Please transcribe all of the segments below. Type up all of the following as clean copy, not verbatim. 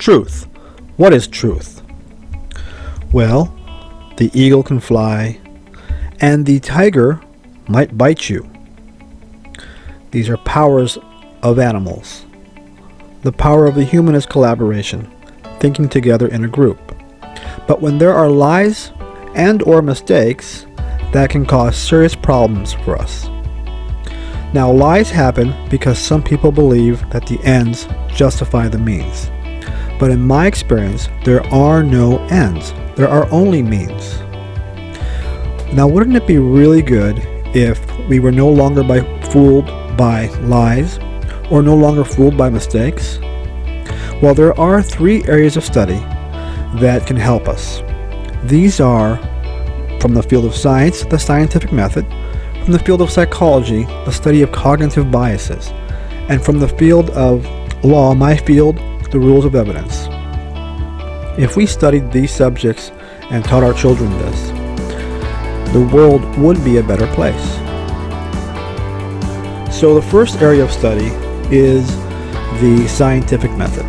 Truth. What is truth? Well, the eagle can fly, and the tiger might bite you. These are powers of animals. The power of the human is collaboration, thinking together in a group. But when there are lies and or mistakes, that can cause serious problems for us. Now, lies happen because some people believe that the ends justify the means. But in my experience, there are no ends. There are only means. Now, wouldn't it be really good if we were no longer fooled by lies or no longer fooled by mistakes? Well, there are 3 areas of study that can help us. These are from the field of science, the scientific method, from the field of psychology, the study of cognitive biases, and from the field of law, my field, the rules of evidence. If we studied these subjects and taught our children this, the world would be a better place. So the first area of study is the scientific method.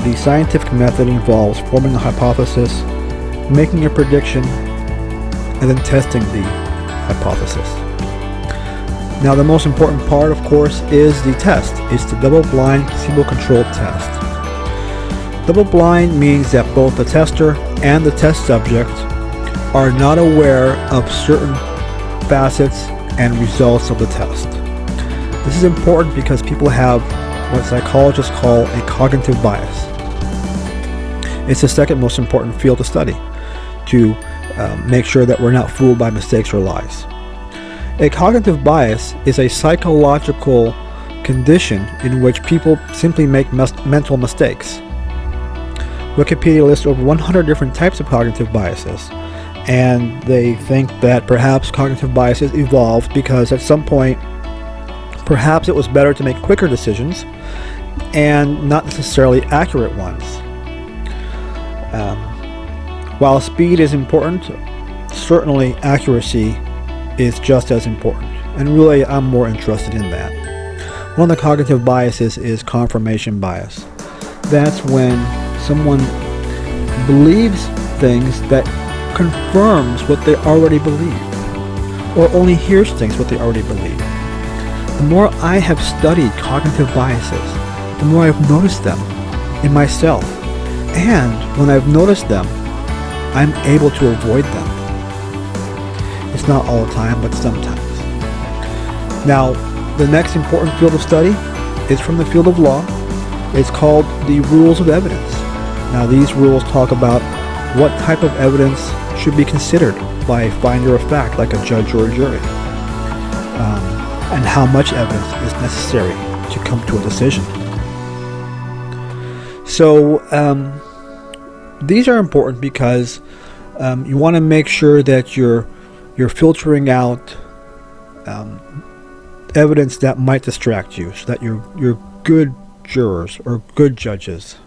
The scientific method involves forming a hypothesis, making a prediction, and then testing the hypothesis. Now, the most important part, of course, is the test. It's the double-blind, placebo-controlled test. Double-blind means that both the tester and the test subject are not aware of certain facets and results of the test. This is important because people have what psychologists call a cognitive bias. It's the second most important field to study to make sure that we're not fooled by mistakes or lies. A cognitive bias is a psychological condition in which people simply make mental mistakes. Wikipedia lists over 100 different types of cognitive biases, and they think that perhaps cognitive biases evolved because at some point perhaps it was better to make quicker decisions and not necessarily accurate ones. While speed is important, certainly accuracy is just as important, and really I'm more interested in that. One of the cognitive biases is confirmation bias. That's when someone believes things that confirms what they already believe, or only hears things what they already believe. The more I have studied cognitive biases, the more I've noticed them in myself, and when I've noticed them, I'm able to avoid them. It's not all the time, but sometimes. Now, the next important field of study is from the field of law. It's called the rules of evidence. Now, these rules talk about what type of evidence should be considered by a finder of fact, like a judge or a jury, and how much evidence is necessary to come to a decision. So, these are important because you want to make sure that you're filtering out evidence that might distract you, so that you're good jurors or good judges.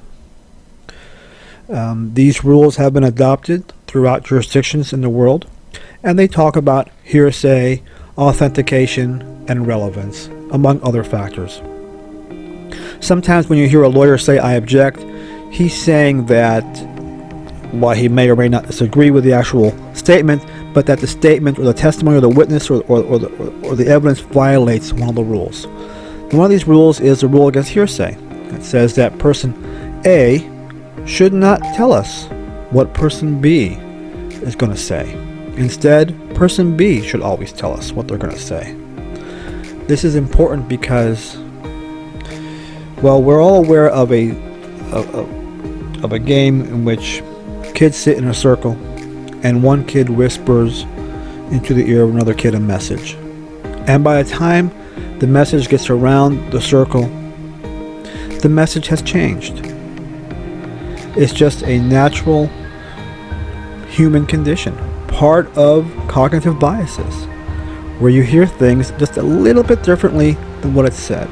These rules have been adopted throughout jurisdictions in the world, and they talk about hearsay, authentication, and relevance, among other factors. Sometimes when you hear a lawyer say, "I object," he's saying that while he may or may not disagree with the actual statement, but that the statement or the testimony or the witness or the evidence violates one of the rules. And one of these rules is the rule against hearsay. It says that person A should not tell us what person B is going to say. Instead, person B should always tell us what they're going to say. This is important because, well, we're all aware of a game in which kids sit in a circle and one kid whispers into the ear of another kid a message. And by the time the message gets around the circle, the message has changed. It's just a natural human condition, part of cognitive biases, where you hear things just a little bit differently than what it's said.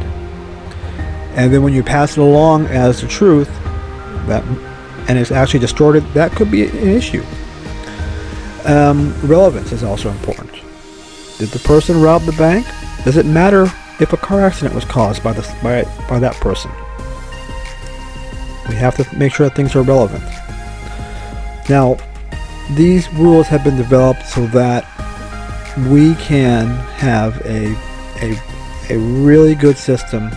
And then when you pass it along as the truth, and it's actually distorted, that could be an issue. Relevance is also important. Did the person rob the bank? Does it matter if a car accident was caused by that person? We have to make sure that things are relevant. Now, these rules have been developed so that we can have a really good system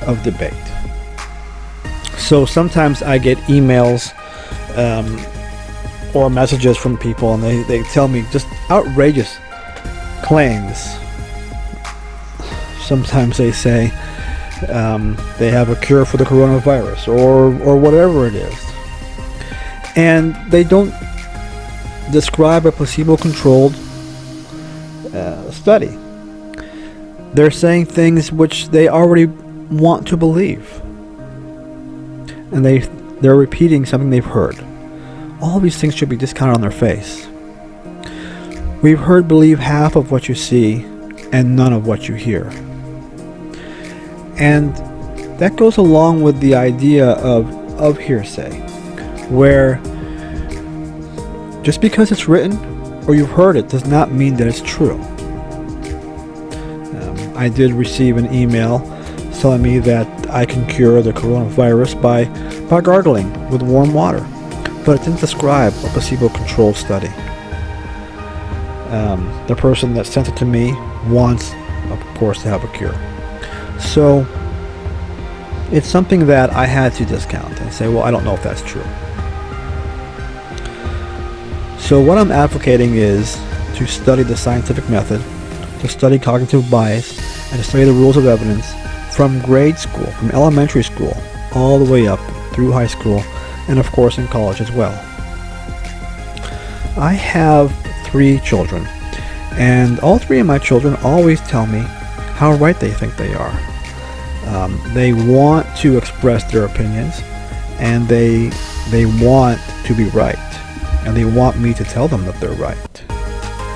of debate. So sometimes I get emails or messages from people, and they tell me just outrageous claims. Sometimes they say they have a cure for the coronavirus or whatever it is. And they don't describe a placebo-controlled study. They're saying things which they already want to believe. And they're repeating something they've heard. All these things should be discounted on their face. We've heard believe half of what you see and none of what you hear. And that goes along with the idea of hearsay, where just because it's written or you've heard it does not mean that it's true. I did receive an email telling me that I can cure the coronavirus by gargling with warm water, but it didn't describe a placebo-controlled study. The person that sent it to me wants, of course, to have a cure. So it's something that I had to discount and say, well, I don't know if that's true. So what I'm advocating is to study the scientific method, to study cognitive bias, and to study the rules of evidence from grade school, from elementary school, all the way up through high school, and of course in college as well. I have 3 children, and all 3 of my children always tell me how right they think they are. They want to express their opinions, and they want to be right, and they want me to tell them that they're right.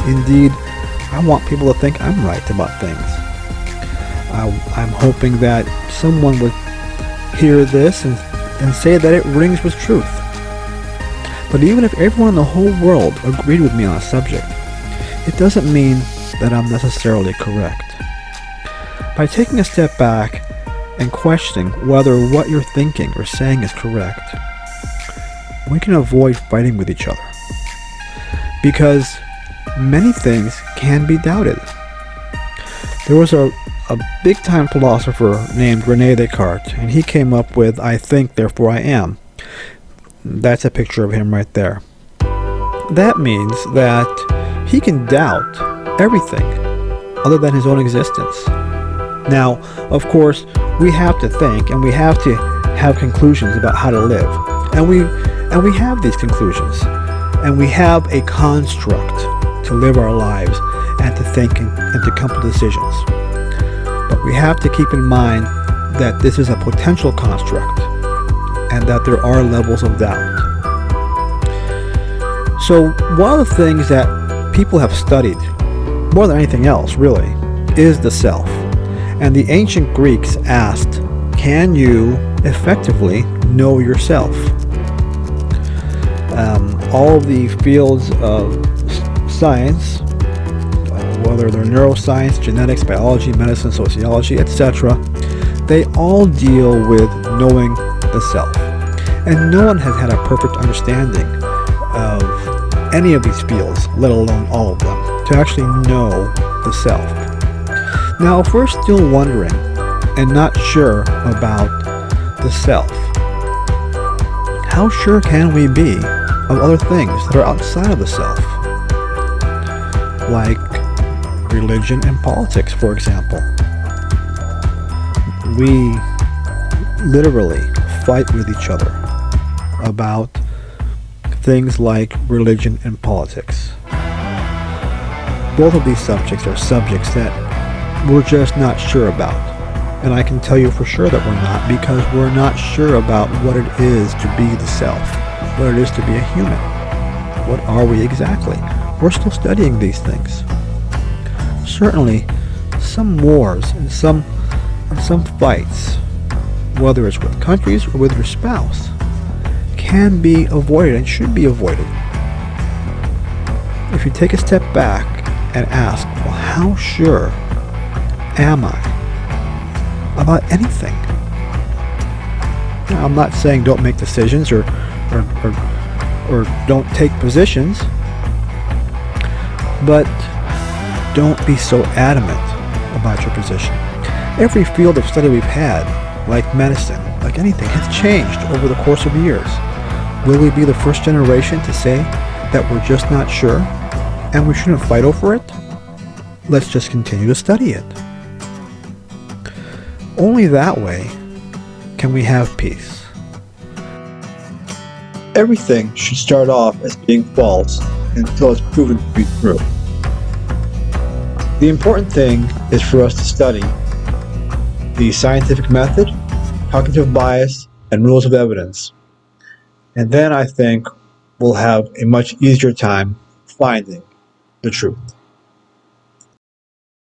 Indeed, I want people to think I'm right about things. I'm hoping that someone would hear this and say that it rings with truth. But even if everyone in the whole world agreed with me on a subject, it doesn't mean that I'm necessarily correct. By taking a step back and questioning whether what you're thinking or saying is correct, we can avoid fighting with each other. Because many things can be doubted. There was a big-time philosopher named René Descartes, and he came up with, I think, therefore I am. That's a picture of him right there. That means that he can doubt everything other than his own existence. Now, of course, we have to think, and we have to have conclusions about how to live. And we have these conclusions. And we have a construct to live our lives and to think and to come to decisions. But we have to keep in mind that this is a potential construct and that there are levels of doubt. So one of the things that people have studied, more than anything else really, is the self. And the ancient Greeks asked, can you effectively know yourself? All of the fields of science, whether they're neuroscience, genetics, biology, medicine, sociology, etc., they all deal with knowing the self. And no one has had a perfect understanding of any of these fields, let alone all of them, to actually know the self. Now, if we're still wondering and not sure about the self, how sure can we be of other things that are outside of the self? Like religion and politics, for example. We literally fight with each other about things like religion and politics. Both of these subjects are subjects that we're just not sure about. And I can tell you for sure that we're not, because we're not sure about what it is to be the self, what it is to be a human. What are we exactly? We're still studying these things. Certainly, some wars and some fights, whether it's with countries or with your spouse, can be avoided and should be avoided. If you take a step back and ask, well, how sure am I about anything? Now, I'm not saying don't make decisions or don't take positions, but don't be so adamant about your position. Every field of study we've had, like medicine, like anything, has changed over the course of years. Will we be the first generation to say that we're just not sure and we shouldn't fight over it? Let's just continue to study it. Only that way can we have peace. Everything should start off as being false until it's proven to be true. The important thing is for us to study the scientific method, cognitive bias, and rules of evidence. And then I think we'll have a much easier time finding the truth.